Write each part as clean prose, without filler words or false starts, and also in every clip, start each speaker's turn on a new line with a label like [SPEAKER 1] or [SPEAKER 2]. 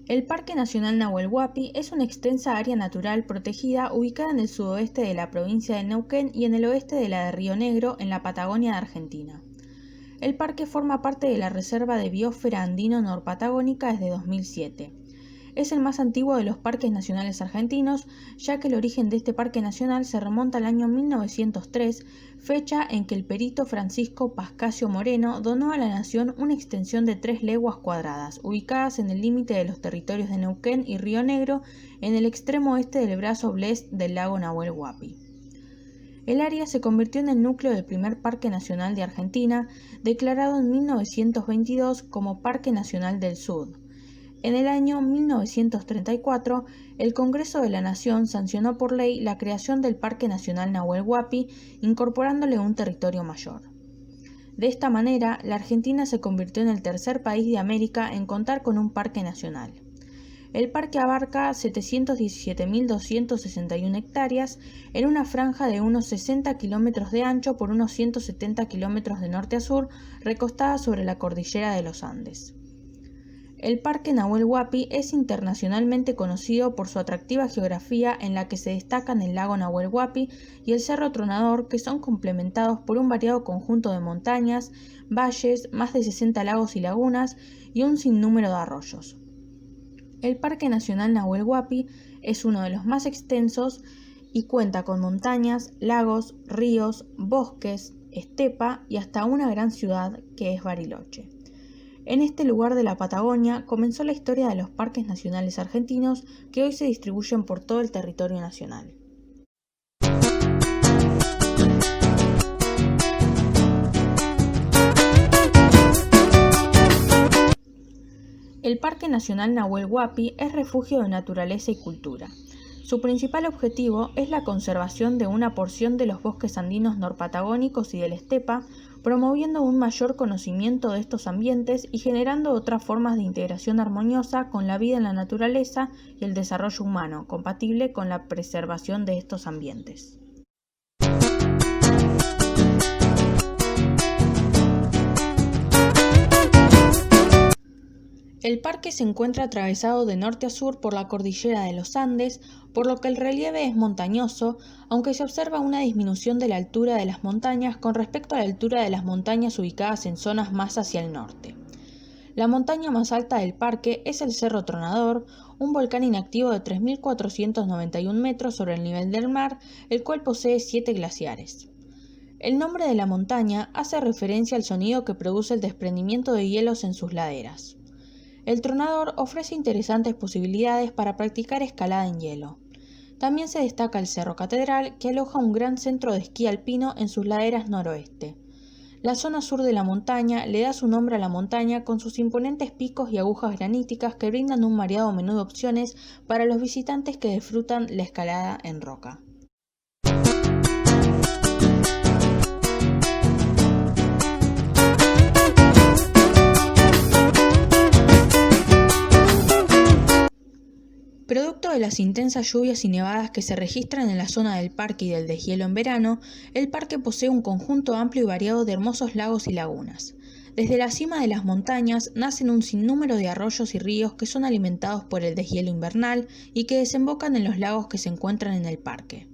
[SPEAKER 1] El Parque Nacional Nahuel Huapi es una extensa área natural protegida ubicada en el sudoeste de la provincia de Neuquén y en el oeste de la de Río Negro, en la Patagonia de Argentina. El parque forma parte de la Reserva de Biosfera Andino-Norpatagónica desde 2007. Es el más antiguo de los parques nacionales argentinos, ya que el origen de este parque nacional se remonta al año 1903, fecha en que el perito Francisco Pascasio Moreno donó a la nación una extensión de 3 leguas cuadradas, ubicadas en el límite de los territorios de Neuquén y Río Negro, en el extremo oeste del brazo oblest del lago Nahuel Huapi. El área se convirtió en el núcleo del primer Parque Nacional de Argentina, declarado en 1922 como Parque Nacional del Sud. En el año 1934, el Congreso de la Nación sancionó por ley la creación del Parque Nacional Nahuel Huapi, incorporándole un territorio mayor. De esta manera, la Argentina se convirtió en el tercer país de América en contar con un parque nacional. El parque abarca 717.261 hectáreas en una franja de unos 60 kilómetros de ancho por unos 170 kilómetros de norte a sur, recostada sobre la cordillera de los Andes. El Parque Nahuel Huapi es internacionalmente conocido por su atractiva geografía, en la que se destacan el lago Nahuel Huapi y el Cerro Tronador, que son complementados por un variado conjunto de montañas, valles, más de 60 lagos y lagunas y un sinnúmero de arroyos. El Parque Nacional Nahuel Huapi es uno de los más extensos y cuenta con montañas, lagos, ríos, bosques, estepa y hasta una gran ciudad que es Bariloche. En este lugar de la Patagonia comenzó la historia de los parques nacionales argentinos, que hoy se distribuyen por todo el territorio nacional. El Parque Nacional Nahuel Huapi es refugio de naturaleza y cultura. Su principal objetivo es la conservación de una porción de los bosques andinos norpatagónicos y de la estepa, promoviendo un mayor conocimiento de estos ambientes y generando otras formas de integración armoniosa con la vida en la naturaleza y el desarrollo humano, compatible con la preservación de estos ambientes. El parque se encuentra atravesado de norte a sur por la cordillera de los Andes, por lo que el relieve es montañoso, aunque se observa una disminución de la altura de las montañas con respecto a la altura de las montañas ubicadas en zonas más hacia el norte. La montaña más alta del parque es el Cerro Tronador, un volcán inactivo de 3.491 metros sobre el nivel del mar, el cual posee 7 glaciares. El nombre de la montaña hace referencia al sonido que produce el desprendimiento de hielos en sus laderas. El Tronador ofrece interesantes posibilidades para practicar escalada en hielo. También se destaca el Cerro Catedral, que aloja un gran centro de esquí alpino en sus laderas noroeste. La zona sur de la montaña le da su nombre a la montaña con sus imponentes picos y agujas graníticas que brindan un variado menú de opciones para los visitantes que disfrutan la escalada en roca. Producto de las intensas lluvias y nevadas que se registran en la zona del parque y del deshielo en verano, el parque posee un conjunto amplio y variado de hermosos lagos y lagunas. Desde la cima de las montañas nacen un sinnúmero de arroyos y ríos que son alimentados por el deshielo invernal y que desembocan en los lagos que se encuentran en el parque.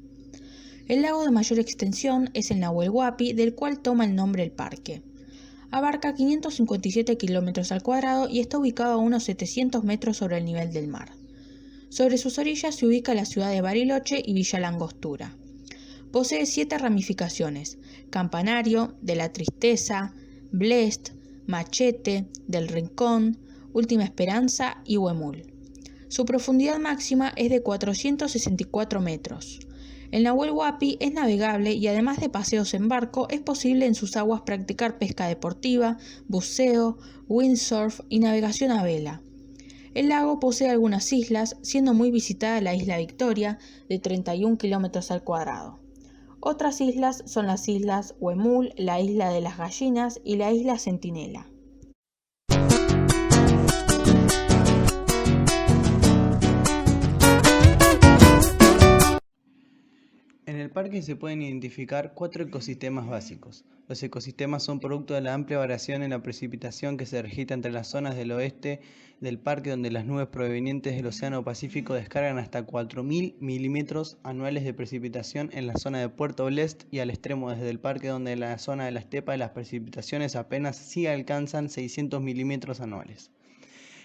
[SPEAKER 1] El lago de mayor extensión es el Nahuel Huapi, del cual toma el nombre el parque. Abarca 557 kilómetros al cuadrado y está ubicado a unos 700 metros sobre el nivel del mar. Sobre sus orillas se ubica la ciudad de Bariloche y Villa Langostura. Posee 7 ramificaciones: Campanario, de la Tristeza, Blest, Machete, del Rincón, Última Esperanza y Huemul. Su profundidad máxima es de 464 metros. El Nahuel Huapi es navegable y además de paseos en barco, es posible en sus aguas practicar pesca deportiva, buceo, windsurf y navegación a vela. El lago posee algunas islas, siendo muy visitada la isla Victoria, de 31 kilómetros al cuadrado. Otras islas son las islas Huemul, la isla de las Gallinas y la isla Centinela.
[SPEAKER 2] En el parque se pueden identificar 4 ecosistemas básicos. Los ecosistemas son producto de la amplia variación en la precipitación que se registra entre las zonas del oeste del parque, donde las nubes provenientes del Océano Pacífico descargan hasta 4.000 milímetros anuales de precipitación en la zona de Puerto Blest, y al extremo desde el parque, donde en la zona de la estepa las precipitaciones apenas sí alcanzan 600 milímetros anuales.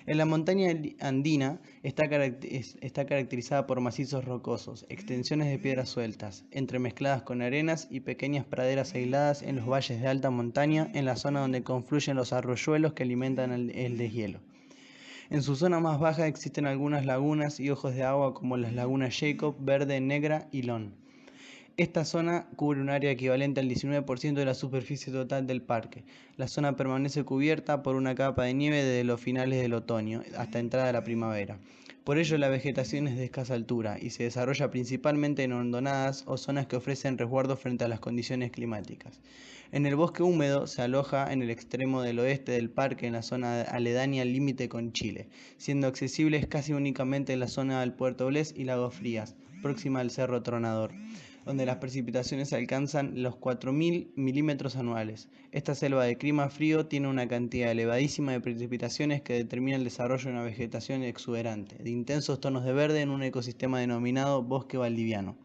[SPEAKER 2] En la montaña andina está caracterizada por macizos rocosos, extensiones de piedras sueltas, entremezcladas con arenas, y pequeñas praderas aisladas en los valles de alta montaña, en la zona donde confluyen los arroyuelos que alimentan el deshielo. En su zona más baja existen algunas lagunas y ojos de agua, como las lagunas Jacob, Verde, Negra y Lon. Esta zona cubre un área equivalente al 19% de la superficie total del parque. La zona permanece cubierta por una capa de nieve desde los finales del otoño hasta entrada la primavera. Por ello, la vegetación es de escasa altura y se desarrolla principalmente en hondonadas o zonas que ofrecen resguardo frente a las condiciones climáticas. En el bosque húmedo se aloja en el extremo del oeste del parque, en la zona aledaña al límite con Chile, siendo accesibles casi únicamente en la zona del Puerto Blest y Lagos Frías, próxima al Cerro Tronador, donde las precipitaciones alcanzan los 4.000 milímetros anuales. Esta selva de clima frío tiene una cantidad elevadísima de precipitaciones que determina el desarrollo de una vegetación exuberante, de intensos tonos de verde, en un ecosistema denominado bosque valdiviano.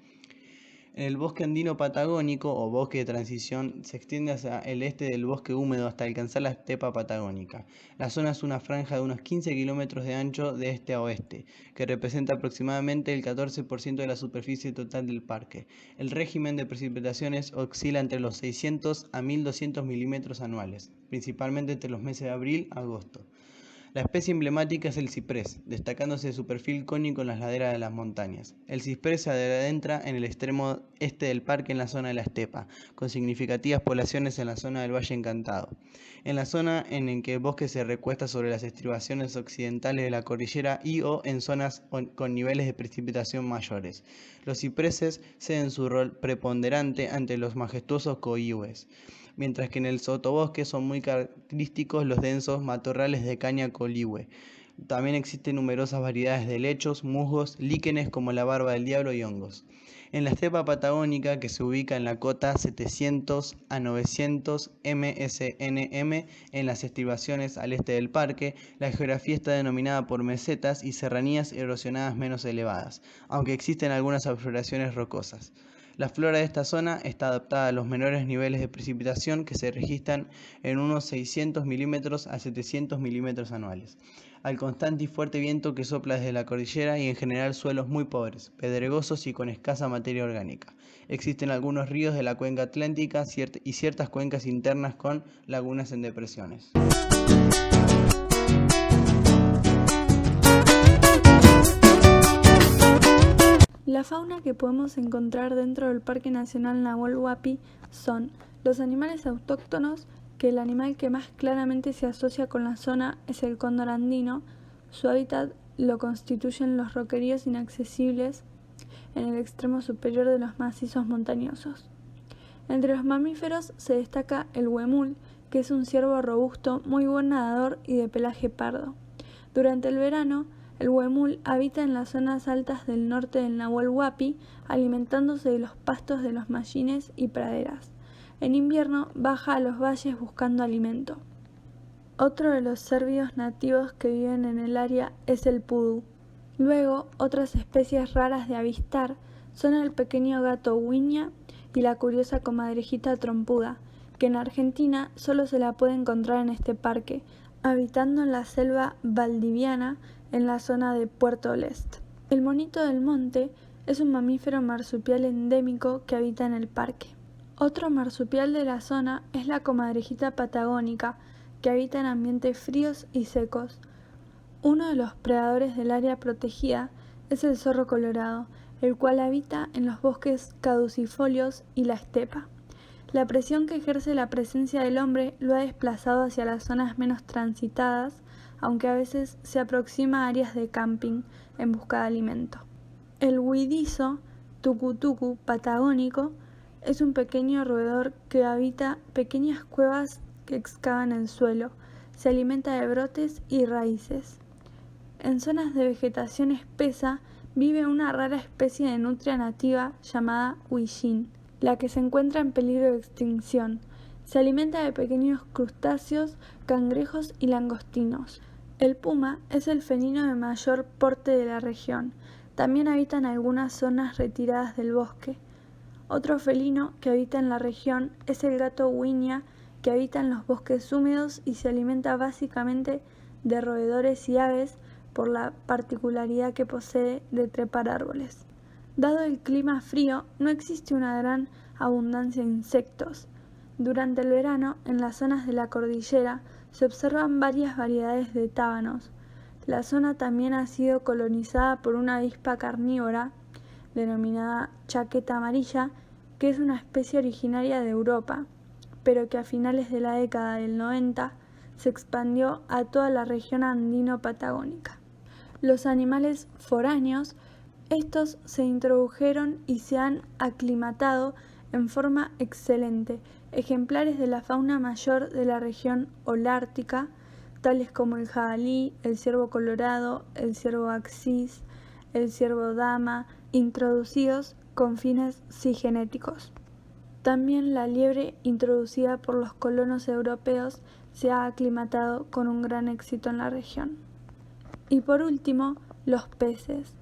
[SPEAKER 2] En el bosque andino patagónico o bosque de transición se extiende hacia el este del bosque húmedo hasta alcanzar la estepa patagónica. La zona es una franja de unos 15 kilómetros de ancho de este a oeste, que representa aproximadamente el 14% de la superficie total del parque. El régimen de precipitaciones oscila entre los 600 a 1.200 milímetros anuales, principalmente entre los meses de abril a agosto. La especie emblemática es el ciprés, destacándose su perfil cónico en las laderas de las montañas. El ciprés se adentra en el extremo este del parque, en la zona de la estepa, con significativas poblaciones en la zona del Valle Encantado. En la zona en que el bosque se recuesta sobre las estribaciones occidentales de la cordillera o en zonas con niveles de precipitación mayores. Los cipreses ceden su rol preponderante ante los majestuosos coíhues, mientras que en el sotobosque son muy característicos los densos matorrales de caña coligüe. También existen numerosas variedades de helechos, musgos, líquenes como la barba del diablo y hongos. En la estepa patagónica, que se ubica en la cota 700 a 900 msnm en las estribaciones al este del parque, la geografía está denominada por mesetas y serranías erosionadas menos elevadas, aunque existen algunas afloraciones rocosas. La flora de esta zona está adaptada a los menores niveles de precipitación, que se registran en unos 600 milímetros a 700 milímetros anuales, al constante y fuerte viento que sopla desde la cordillera, y en general suelos muy pobres, pedregosos y con escasa materia orgánica. Existen algunos ríos de la cuenca atlántica y ciertas cuencas internas con lagunas en depresiones.
[SPEAKER 3] La fauna que podemos encontrar dentro del Parque Nacional Nahuel Huapi son los animales autóctonos, que el animal que más claramente se asocia con la zona es el cóndor andino. Su hábitat lo constituyen los roqueríos inaccesibles en el extremo superior de los macizos montañosos. Entre los mamíferos se destaca el huemul, que es un ciervo robusto, muy buen nadador y de pelaje pardo. Durante el verano, el huemul habita en las zonas altas del norte del Nahuel Huapi, alimentándose de los pastos de los mallines y praderas. En invierno baja a los valles buscando alimento. Otro de los cérvidos nativos que viven en el área es el pudú. Luego, otras especies raras de avistar son el pequeño gato huiña y la curiosa comadrejita trompuda, que en Argentina solo se la puede encontrar en este parque, habitando en la selva valdiviana en la zona de Puerto Blest. El monito del monte es un mamífero marsupial endémico que habita en el parque. Otro marsupial de la zona es la comadrejita patagónica, que habita en ambientes fríos y secos. Uno de los predadores del área protegida es el zorro colorado, el cual habita en los bosques caducifolios y la estepa. La presión que ejerce la presencia del hombre lo ha desplazado hacia las zonas menos transitadas, aunque a veces se aproxima a áreas de camping en busca de alimento. El huidizo tucutucu patagónico es un pequeño roedor que habita pequeñas cuevas que excavan el suelo. Se alimenta de brotes y raíces. En zonas de vegetación espesa vive una rara especie de nutria nativa llamada huillín, la que se encuentra en peligro de extinción. Se alimenta de pequeños crustáceos, cangrejos y langostinos. El puma es el felino de mayor porte de la región. También habita en algunas zonas retiradas del bosque. Otro felino que habita en la región es el gato huinia, que habita en los bosques húmedos y se alimenta básicamente de roedores y aves por la particularidad que posee de trepar árboles. Dado el clima frío, no existe una gran abundancia de insectos. Durante el verano, en las zonas de la cordillera, se observan varias variedades de tábanos. La zona también ha sido colonizada por una avispa carnívora, denominada chaqueta amarilla, que es una especie originaria de Europa, pero que a finales de la década del 90 se expandió a toda la región andino-patagónica. Los animales foráneos, estos se introdujeron y se han aclimatado en forma excelente. Ejemplares de la fauna mayor de la región holártica, tales como el jabalí, el ciervo colorado, el ciervo axis, el ciervo dama, introducidos con fines cigenéticos. También la liebre, introducida por los colonos europeos, se ha aclimatado con un gran éxito en la región. Y por último, los peces.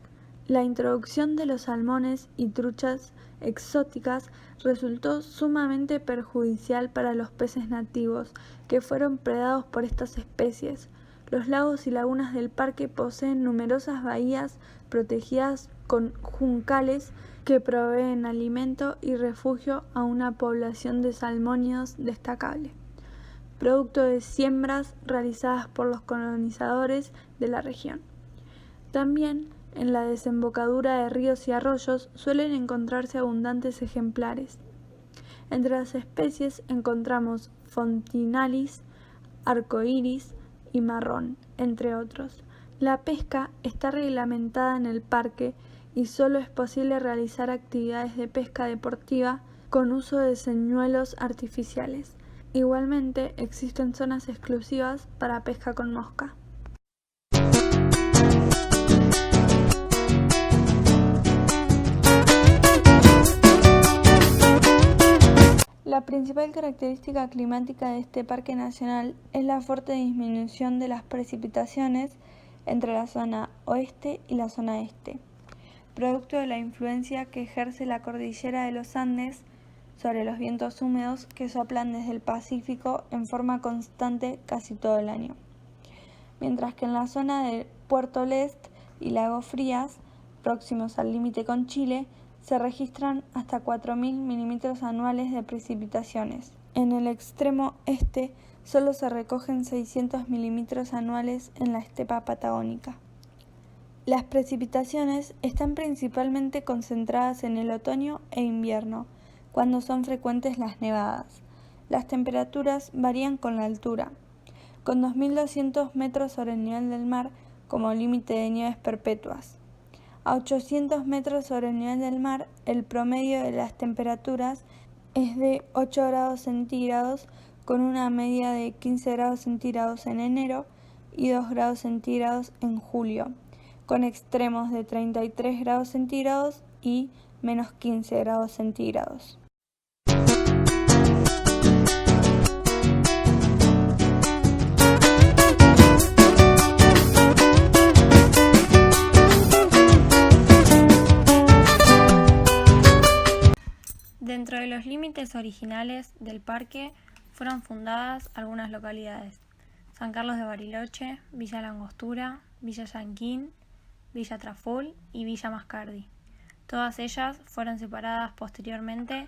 [SPEAKER 3] La introducción de los salmones y truchas exóticas resultó sumamente perjudicial para los peces nativos, que fueron predados por estas especies. Los lagos y lagunas del parque poseen numerosas bahías protegidas con juncales que proveen alimento y refugio a una población de salmónidos destacable, producto de siembras realizadas por los colonizadores de la región. También en la desembocadura de ríos y arroyos suelen encontrarse abundantes ejemplares. Entre las especies encontramos fontinalis, arcoíris y marrón, entre otros. La pesca está reglamentada en el parque y solo es posible realizar actividades de pesca deportiva con uso de señuelos artificiales. Igualmente existen zonas exclusivas para pesca con mosca. La principal característica climática de este parque nacional es la fuerte disminución de las precipitaciones entre la zona oeste y la zona este, producto de la influencia que ejerce la cordillera de los Andes sobre los vientos húmedos que soplan desde el Pacífico en forma constante casi todo el año. Mientras que en la zona de Puerto Lest y Lago Frías, próximos al límite con Chile, se registran hasta 4.000 milímetros anuales de precipitaciones. En el extremo este solo se recogen 600 milímetros anuales en la estepa patagónica. Las precipitaciones están principalmente concentradas en el otoño e invierno, cuando son frecuentes las nevadas. Las temperaturas varían con la altura, con 2.200 metros sobre el nivel del mar como límite de nieves perpetuas. A 800 metros sobre el nivel del mar, el promedio de las temperaturas es de 8 grados centígrados, con una media de 15 grados centígrados en enero y 2 grados centígrados en julio, con extremos de 33 grados centígrados y menos 15 grados centígrados.
[SPEAKER 4] Dentro de los límites originales del parque fueron fundadas algunas localidades: San Carlos de Bariloche, Villa Langostura, Villa Yanquín, Villa Traful y Villa Mascardi. Todas ellas fueron separadas posteriormente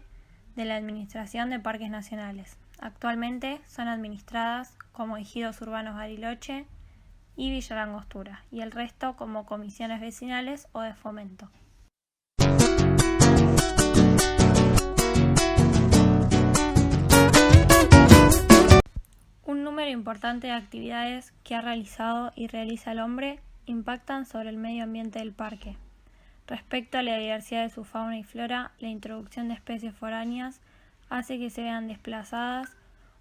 [SPEAKER 4] de la Administración de Parques Nacionales. Actualmente son administradas como Ejidos Urbanos Bariloche y Villa Langostura, y el resto como comisiones vecinales o de fomento. Un número importante de actividades que ha realizado y realiza el hombre impactan sobre el medio ambiente del parque. Respecto a la diversidad de su fauna y flora, la introducción de especies foráneas hace que se vean desplazadas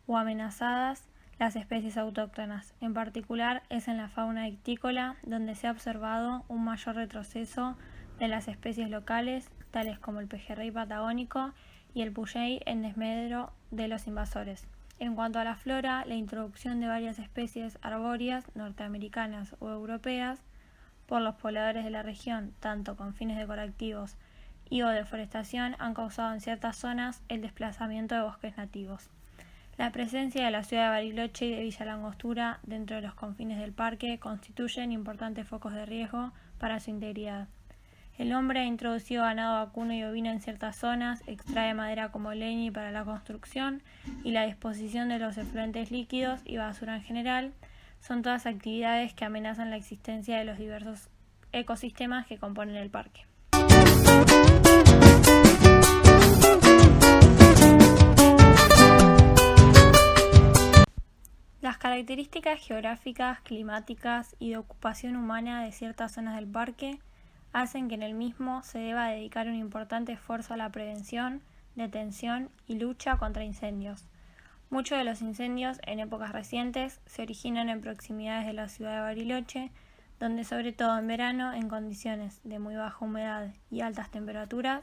[SPEAKER 4] o amenazadas las especies autóctonas. En particular es en la fauna ictícola donde se ha observado un mayor retroceso de las especies locales, tales como el pejerrey patagónico y el puyey en desmedro de los invasores. En cuanto a la flora, la introducción de varias especies arbóreas norteamericanas o europeas por los pobladores de la región, tanto con fines decorativos y o deforestación, han causado en ciertas zonas el desplazamiento de bosques nativos. La presencia de la ciudad de Bariloche y de Villa Langostura dentro de los confines del parque constituyen importantes focos de riesgo para su integridad. El hombre ha introducido ganado vacuno y ovino en ciertas zonas, extrae madera como leña y para la construcción, y la disposición de los efluentes líquidos y basura en general son todas actividades que amenazan la existencia de los diversos ecosistemas que componen el parque. Las características geográficas, climáticas y de ocupación humana de ciertas zonas del parque hacen que en el mismo se deba dedicar un importante esfuerzo a la prevención, detención y lucha contra incendios. Muchos de los incendios en épocas recientes se originan en proximidades de la ciudad de Bariloche, donde sobre todo en verano, en condiciones de muy baja humedad y altas temperaturas,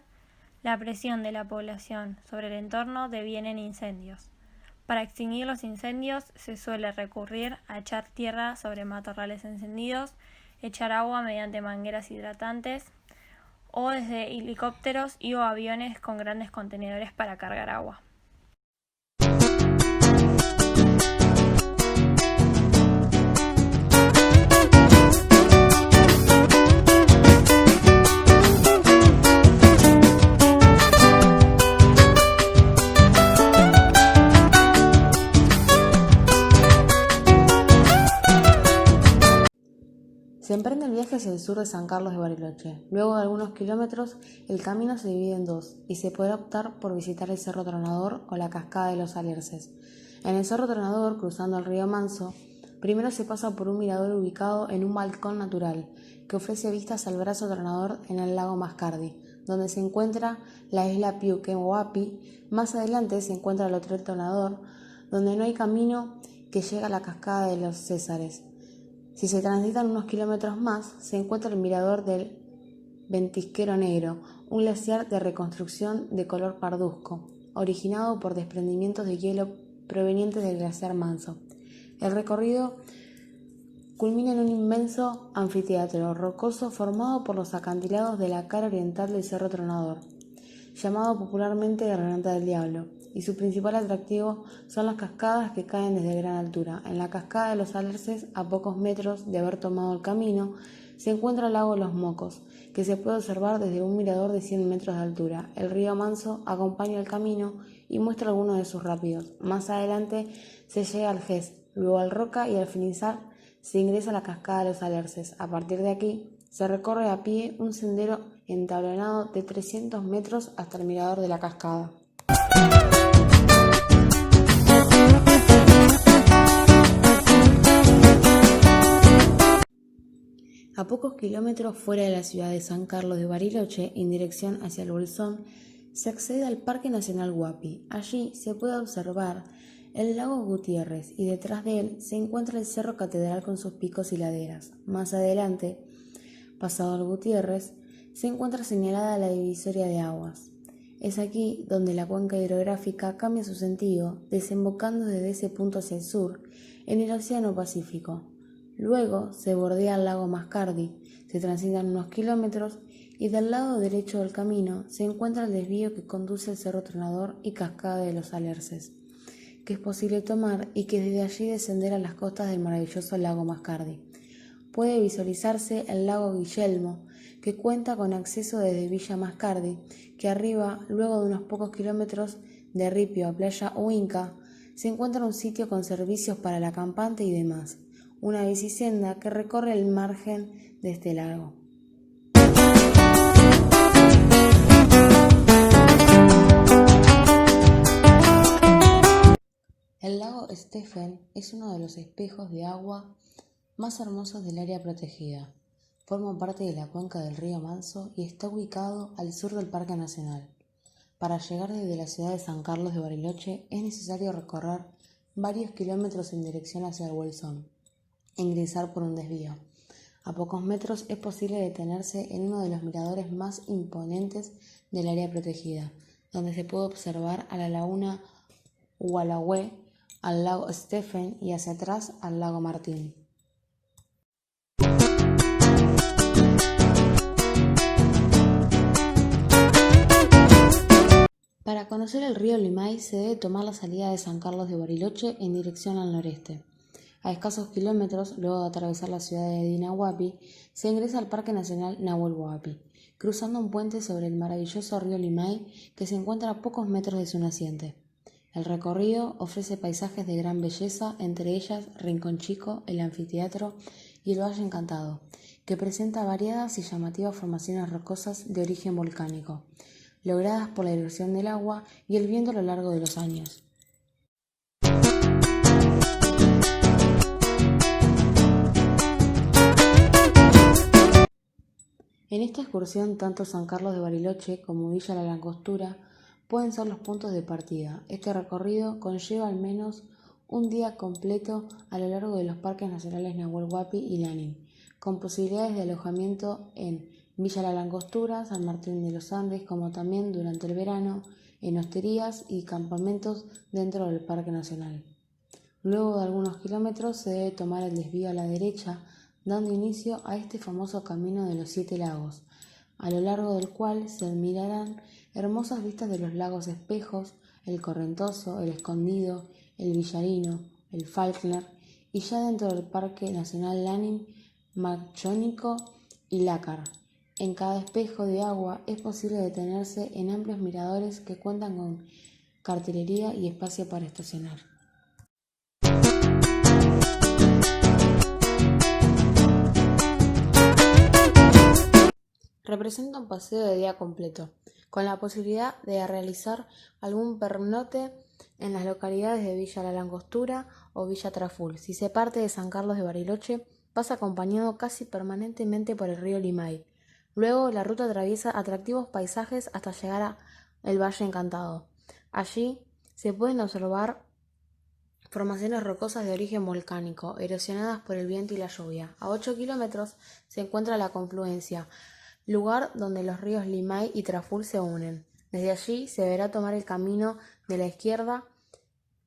[SPEAKER 4] la presión de la población sobre el entorno deviene en incendios. Para extinguir los incendios se suele recurrir a echar tierra sobre matorrales encendidos, echar agua mediante mangueras hidratantes o desde helicópteros y o aviones con grandes contenedores para cargar agua.
[SPEAKER 5] Se emprende el viaje hacia el sur de San Carlos de Bariloche. Luego de algunos kilómetros, el camino se divide en dos y se puede optar por visitar el Cerro Tronador o la Cascada de los Alerces. En el Cerro Tronador, cruzando el río Manso, primero se pasa por un mirador ubicado en un balcón natural que ofrece vistas al brazo tronador en el lago Mascardi, donde se encuentra la isla Piuquehuapi. Más adelante se encuentra el Hotel Tronador, donde no hay camino que llega a la Cascada de los Césares. Si se transitan unos kilómetros más, se encuentra el mirador del Ventisquero Negro, un glaciar de reconstrucción de color parduzco, originado por desprendimientos de hielo provenientes del glaciar Manso. El recorrido culmina en un inmenso anfiteatro rocoso formado por los acantilados de la cara oriental del Cerro Tronador, llamado popularmente Garganta del Diablo, y su principal atractivo son las cascadas que caen desde gran altura. En la Cascada de los Alerces, a pocos metros de haber tomado el camino, se encuentra el lago Los Mocos, que se puede observar desde un mirador de 100 metros de altura. El río Manso acompaña el camino y muestra algunos de sus rápidos. Más adelante se llega al GES, luego al Roca y al finalizar se ingresa a la Cascada de los Alerces. A partir de aquí se recorre a pie un sendero entablonado de 300 metros hasta el mirador de la cascada. A pocos kilómetros fuera de la ciudad de San Carlos de Bariloche, en dirección hacia el Bolsón, se accede al Parque Nacional Huapi. Allí se puede observar el lago Gutiérrez y detrás de él se encuentra el Cerro Catedral con sus picos y laderas. Más adelante, pasado el Gutiérrez, se encuentra señalada la divisoria de aguas. Es aquí donde la cuenca hidrográfica cambia su sentido, desembocando desde ese punto hacia el sur, en el Océano Pacífico. Luego se bordea el lago Mascardi, se transitan unos kilómetros y del lado derecho del camino se encuentra el desvío que conduce al Cerro Tronador y Cascada de los Alerces, que es posible tomar y que desde allí descender a las costas del maravilloso lago Mascardi. Puede visualizarse el lago Guillermo, que cuenta con acceso desde Villa Mascardi, que arriba, luego de unos pocos kilómetros de ripio a Playa Huinca, se encuentra un sitio con servicios para el acampante y demás, una bicisenda que recorre el margen de este lago. El lago Stephen es uno de los espejos de agua más hermosos del área protegida. Forma parte de la cuenca del río Manso y está ubicado al sur del Parque Nacional. Para llegar desde la ciudad de San Carlos de Bariloche es necesario recorrer varios kilómetros en dirección hacia el Bolsón e ingresar por un desvío. A pocos metros es posible detenerse en uno de los miradores más imponentes del área protegida, donde se puede observar a la laguna Hualahue, al lago Stephen y hacia atrás al lago Martín. Para conocer el río Limay se debe tomar la salida de San Carlos de Bariloche en dirección al noreste. A escasos kilómetros, luego de atravesar la ciudad de Dinahuapi, se ingresa al Parque Nacional Nahuel Huapi, cruzando un puente sobre el maravilloso río Limay que se encuentra a pocos metros de su naciente. El recorrido ofrece paisajes de gran belleza, entre ellas Rincón Chico, el anfiteatro y el Valle Encantado, que presenta variadas y llamativas formaciones rocosas de origen volcánico, logradas por la erosión del agua y el viento a lo largo de los años. En esta excursión, tanto San Carlos de Bariloche como Villa La Langostura pueden ser los puntos de partida. Este recorrido conlleva al menos un día completo a lo largo de los parques nacionales Nahuel Huapi y Lanín, con posibilidades de alojamiento en Villa La Langostura, San Martín de los Andes, como también durante el verano en hosterías y campamentos dentro del Parque Nacional. Luego de algunos kilómetros se debe tomar el desvío a la derecha, dando inicio a este famoso camino de los 7 lagos, a lo largo del cual se admirarán hermosas vistas de los lagos Espejos, el Correntoso, el Escondido, el Villarino, el Falkner y ya dentro del Parque Nacional Lanín, Machónico y Lácar. En cada espejo de agua es posible detenerse en amplios miradores que cuentan con cartelería y espacio para estacionar. Representa un paseo de día completo, con la posibilidad de realizar algún pernote en las localidades de Villa La Langostura o Villa Traful. Si se parte de San Carlos de Bariloche, pasa acompañado casi permanentemente por el río Limay. Luego la ruta atraviesa atractivos paisajes hasta llegar al Valle Encantado. Allí se pueden observar formaciones rocosas de origen volcánico, erosionadas por el viento y la lluvia. A 8 kilómetros se encuentra la confluencia, lugar donde los ríos Limay y Traful se unen. Desde allí se deberá tomar el camino de la izquierda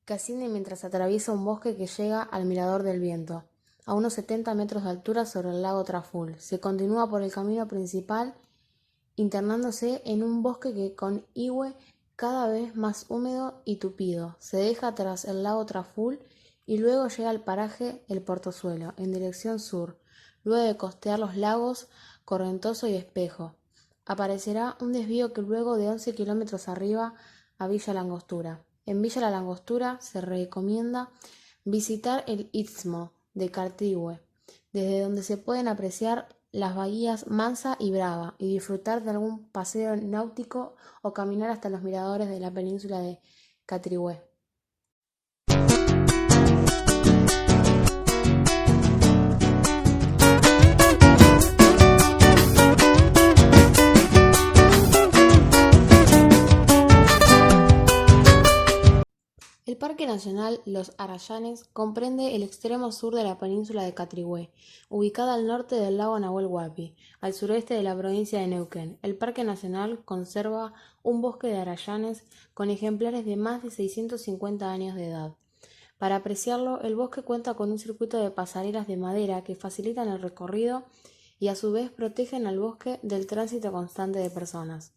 [SPEAKER 5] que asciende mientras atraviesa un bosque que llega al Mirador del Viento, a unos 70 metros de altura sobre el lago Traful. Se continúa por el camino principal, internándose en un bosque que con ihue cada vez más húmedo y tupido. Se deja tras el lago Traful y luego llega al paraje El Portozuelo, en dirección sur, luego de costear los lagos Correntoso y Espejo. Aparecerá un desvío que luego de 11 kilómetros arriba a Villa Langostura. En Villa La Langostura se recomienda visitar el Istmo de Cartihue, desde donde se pueden apreciar las bahías Mansa y Brava y disfrutar de algún paseo náutico o caminar hasta los miradores de la península de Catrihue. El Parque Nacional Los Arayanes comprende el extremo sur de la península de Catrihue, ubicada al norte del lago Nahuel Huapi, al sureste de la provincia de Neuquén. El Parque Nacional conserva un bosque de arayanes con ejemplares de más de 650 años de edad. Para apreciarlo, el bosque cuenta con un circuito de pasarelas de madera que facilitan el recorrido y a su vez protegen al bosque del tránsito constante de personas.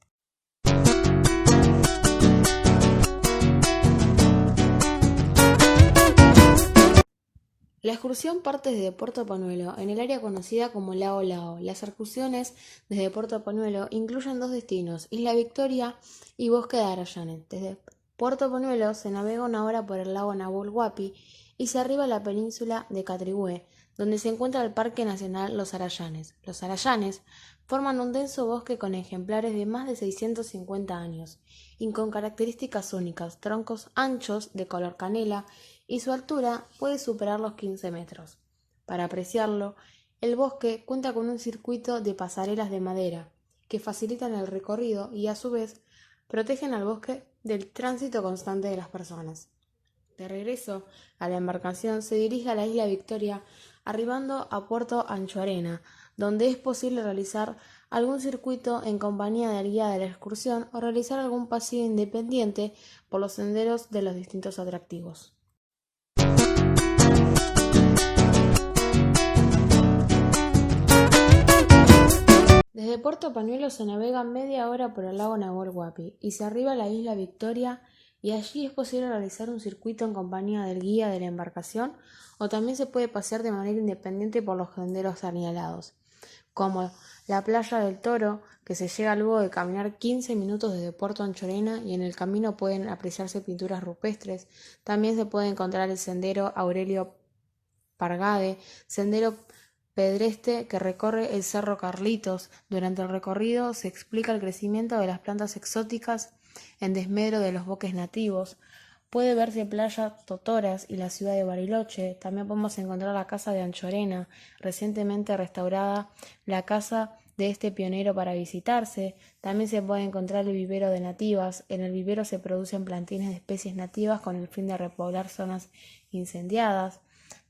[SPEAKER 5] La excursión parte desde Puerto Pañuelo, en el área conocida como Lago Lao. Las excursiones desde Puerto Pañuelo incluyen 2 destinos, Isla Victoria y Bosque de Arayanes. Desde Puerto Pañuelo se navega una hora por el lago Nahuel Huapi y se arriba a la península de Catrihue, donde se encuentra el Parque Nacional Los Arayanes. Los arayanes forman un denso bosque con ejemplares de más de 650 años y con características únicas, troncos anchos de color canela, y su altura puede superar los 15 metros. Para apreciarlo, el bosque cuenta con un circuito de pasarelas de madera que facilitan el recorrido y a su vez protegen al bosque del tránsito constante de las personas. De regreso a la embarcación se dirige a la isla Victoria, arribando a Puerto Anchoarena, donde es posible realizar algún circuito en compañía del guía de la excursión o realizar algún paseo independiente por los senderos de los distintos atractivos. Desde Puerto Pañuelo se navega media hora por el lago Nahuel Huapi y se arriba a la isla Victoria, y allí es posible realizar un circuito en compañía del guía de la embarcación o también se puede pasear de manera independiente por los senderos señalados, como la Playa del Toro, que se llega luego de caminar 15 minutos desde Puerto Anchorena y en el camino pueden apreciarse pinturas rupestres. También se puede encontrar el sendero Aurelio Pargade, sendero pedestre que recorre el Cerro Carlitos. Durante el recorrido se explica el crecimiento de las plantas exóticas en desmedro de los bosques nativos. Puede verse Playa Totoras y la ciudad de Bariloche. También podemos encontrar la casa de Anchorena, recientemente restaurada, la casa de este pionero para visitarse. También se puede encontrar el vivero de nativas. En el vivero se producen plantines de especies nativas con el fin de repoblar zonas incendiadas.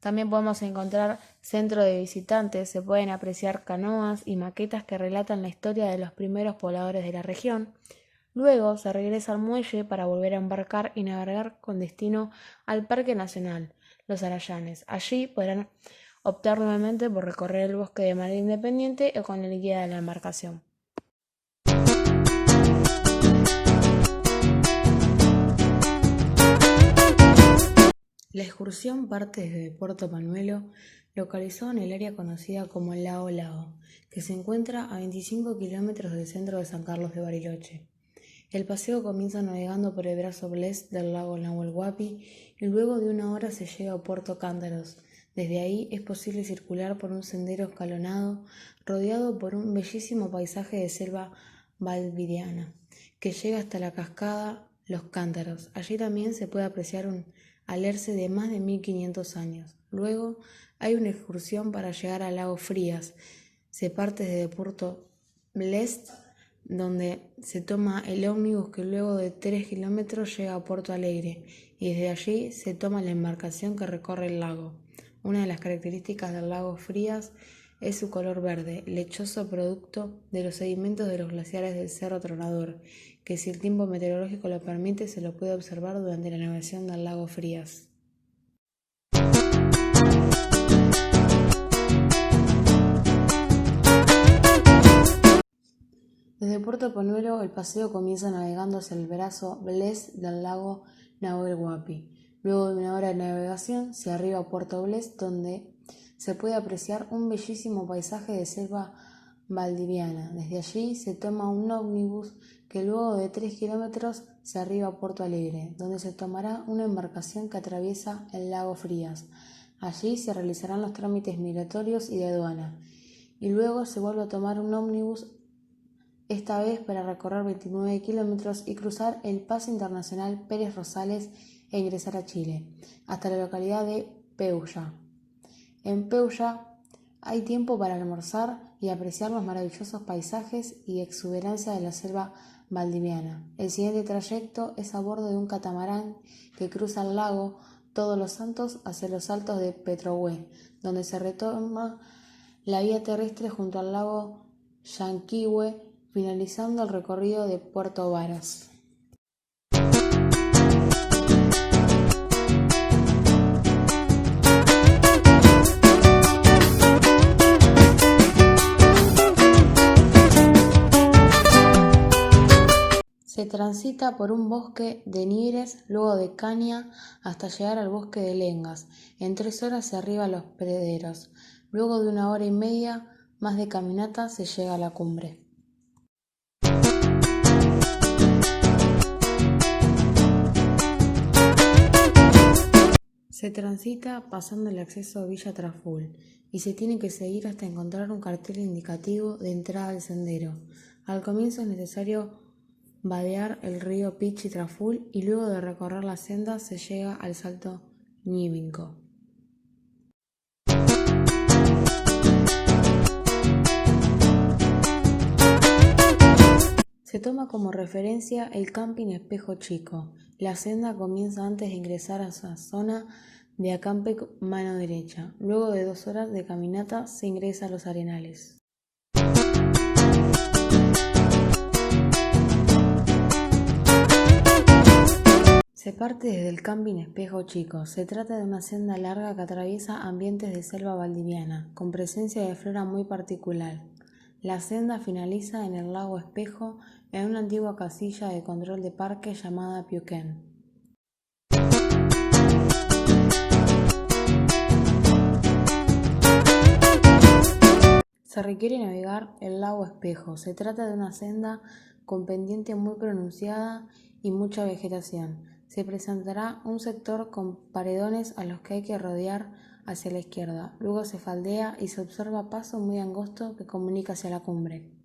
[SPEAKER 5] También podemos encontrar centro de visitantes, se pueden apreciar canoas y maquetas que relatan la historia de los primeros pobladores de la región. Luego se regresa al muelle para volver a embarcar y navegar con destino al Parque Nacional Los Arayanes. Allí podrán optar nuevamente por recorrer el bosque de manera independiente o con el guía de la embarcación. La excursión parte desde Puerto Pañuelo, localizado en el área conocida como el Lago Lago, que se encuentra a 25 kilómetros del centro de San Carlos de Bariloche. El paseo comienza navegando por el brazo Bles del lago Nahuel Huapi y luego de una hora se llega a Puerto Cántaros. Desde ahí es posible circular por un sendero escalonado rodeado por un bellísimo paisaje de selva valdiviana que llega hasta la cascada Los Cántaros. Allí también se puede apreciar un alerce de más de 1500 años. Luego hay una excursión para llegar al lago Frías. Se parte desde Puerto Bles, donde se toma el ómnibus que luego de 3 kilómetros llega a Puerto Alegre y desde allí se toma la embarcación que recorre el lago. Una de las características del lago Frías es su color verde, lechoso producto de los sedimentos de los glaciares del Cerro Tronador, que si el tiempo meteorológico lo permite se lo puede observar durante la navegación del lago Frías. Desde Puerto Pañuelo el paseo comienza navegando hacia el brazo Bles del lago Nahuel Huapi. Luego de una hora de navegación se arriba a Puerto Bles, donde se puede apreciar un bellísimo paisaje de selva valdiviana. Desde allí se toma un ómnibus que luego de 3 kilómetros se arriba a Puerto Alegre, donde se tomará una embarcación que atraviesa el lago Frías. Allí se realizarán los trámites migratorios y de aduana, y luego se vuelve a tomar un ómnibus, esta vez para recorrer 29 kilómetros y cruzar el Paso Internacional Pérez Rosales e ingresar a Chile, hasta la localidad de Peulla. En Peulla hay tiempo para almorzar y apreciar los maravillosos paisajes y exuberancia de la selva valdiviana. El siguiente trayecto es a bordo de un catamarán que cruza el lago Todos los Santos hacia los Altos de Petrohue, donde se retoma la vía terrestre junto al lago Llanquihue, finalizando el recorrido de Puerto Varas. Se transita por un bosque de nigres, luego de caña, hasta llegar al bosque de lengas. En 3 horas se arriba a los Prederos. Luego de 1 hora y media más de caminata se llega a la cumbre. Se transita pasando el acceso a Villa Traful y se tiene que seguir hasta encontrar un cartel indicativo de entrada al sendero. Al comienzo es necesario vadear el río Pichi Traful y luego de recorrer la senda se llega al Salto Ñívinco. Se toma como referencia el camping Espejo Chico, La senda comienza antes de ingresar a esa zona de acampe mano derecha. Luego de 2 horas de caminata se ingresa a los arenales. Se parte desde el camping Espejo Chico. Se trata de una senda larga que atraviesa ambientes de selva valdiviana, con presencia de flora muy particular. La senda finaliza en el lago Espejo, en una antigua casilla de control de parque llamada Piuquén. Se requiere navegar el lago Espejo. Se trata de una senda con pendiente muy pronunciada y mucha vegetación. Se presentará un sector con paredones a los que hay que rodear hacia la izquierda. Luego se faldea y se observa paso muy angosto que comunica hacia la cumbre.